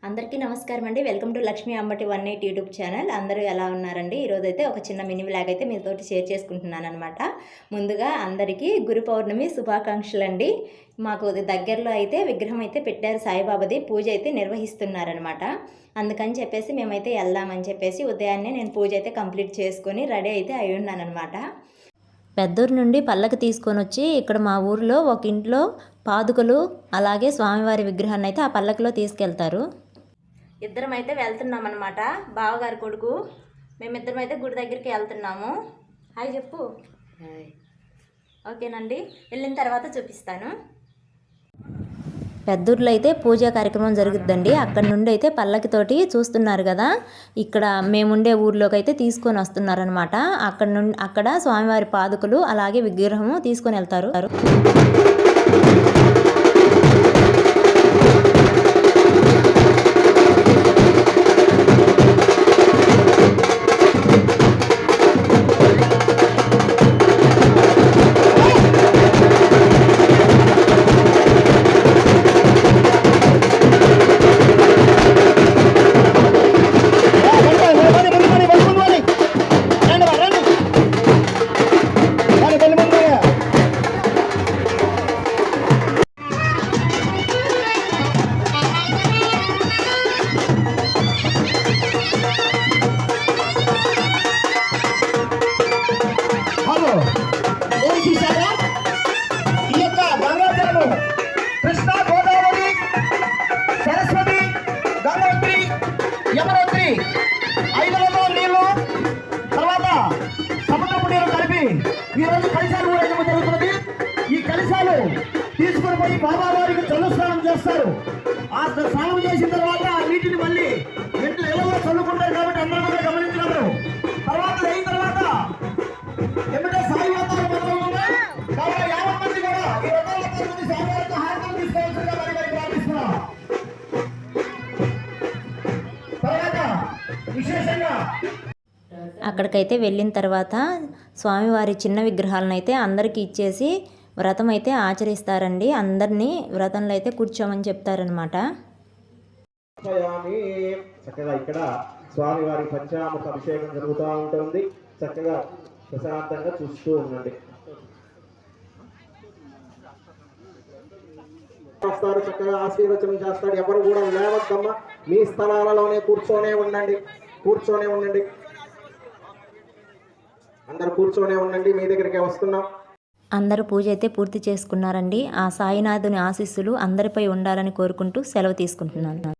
అందరికీ నమస్కారం అండి. Welcome to Lakshmi Ambati 18 YouTube channel. అందరూ ఎలా ఉన్నారండి? ఈరోజైతే ఒక చిన్న మినీ వ్లాగ్ అయితే మీతోటి షేర్ చేసుకుంటున్నాను అనమాట. ముందుగా అందరికీ గురు పౌర్ణమి శుభాకాంక్షలు అండి. మాకు దగ్గరలో అయితే విగ్రహం అయితే పెట్టారు, సాయిబాబాది పూజ అయితే నిర్వహిస్తున్నారనమాట. అందుకని చెప్పేసి మేమైతే వెళ్దామని చెప్పేసి ఉదయాన్నే నేను పూజ అయితే కంప్లీట్ చేసుకొని రెడీ అయితే అయి ఉన్నానమాట. పెద్దూరు నుండి పల్లకి తీసుకొని వచ్చి ఇక్కడ మా ఊరిలో ఒక ఇంట్లో పాదుకలు అలాగే స్వామివారి విగ్రహాన్ని అయితే ఆ పల్లకిలో తీసుకెళ్తారు. ఇద్దరం అయితే వెళ్తున్నాం అనమాట, బావగారి కొడుకు. మేమిద్దరం అయితే గుడి దగ్గరికి వెళ్తున్నాము. హాయ్ చెప్పు. ఓకేనండి, వెళ్ళిన తర్వాత చూపిస్తాను. పెద్దూరులో అయితే పూజా కార్యక్రమం జరుగుతుందండి. అక్కడ నుండి అయితే పల్లకితోటి చూస్తున్నారు కదా, ఇక్కడ మేముండే ఊర్లోకి అయితే తీసుకొని వస్తున్నారనమాట. అక్కడ స్వామివారి పాదుకలు అలాగే విగ్రహము తీసుకొని వెళ్తారు. కృష్ణా, గోదావరి, సరస్వతి, గంగోత్రి, యమునోత్రి ఐదులలో నీళ్లు, తర్వాత సముద్రపు నీరు కలిపి ఈరోజు కలిశాలు ఊరేగింపు జరుగుతున్నది. ఈ కలిశాలు తీసుకుని పోయి బాబావారికి చల్లు స్నానం చేస్తారు. ఆ స్నానం చేసిన తర్వాత ఆ నీటిని మళ్ళీ ఇంట్లో ఇళ్లలో చల్లుకుంటారు కాబట్టి అందరూ కూడా గమనించినారు. తర్వాత అయిన తర్వాత ఏమంటే సాయి వాతావరణం కాబట్టి 50 మంది కూడా ఈ 200 మంది స్వామివారికి హారతులు తీసుకోవాల్సిందిగా మరి ప్రార్థిస్తున్నాం. తర్వాత విశేషంగా అక్కడికైతే వెళ్ళిన తర్వాత స్వామివారి చిన్న విగ్రహాలను అయితే అందరికీ ఇచ్చేసి వ్రతం అయితే ఆచరిస్తారండి. అందరినీ వ్రతంలో అయితే కూర్చోమని చెప్తారనమాట. చక్కగా ఇక్కడ స్వామివారి పంచామృత అభిషేకం జరుగుతూ ఉంటుంది. చక్కగా ప్రశాంతంగా చూస్తూ ఉండండి. చక్కగా ఆశీర్వచనం చేస్తాడు. ఎవరు కూడా లేవద్దమ్మా, మీ స్థలాలలోనే కూర్చొనే ఉండండి. అందరు కూర్చొనే ఉండండి. మీ దగ్గరికి వస్తున్నాం. అందరూ పూజ అయితే పూర్తి చేసుకున్నారండి. ఆ సాయినాథుని ఆశీస్సులు అందరిపై ఉండాలని కోరుకుంటూ సెలవు తీసుకుంటున్నాను.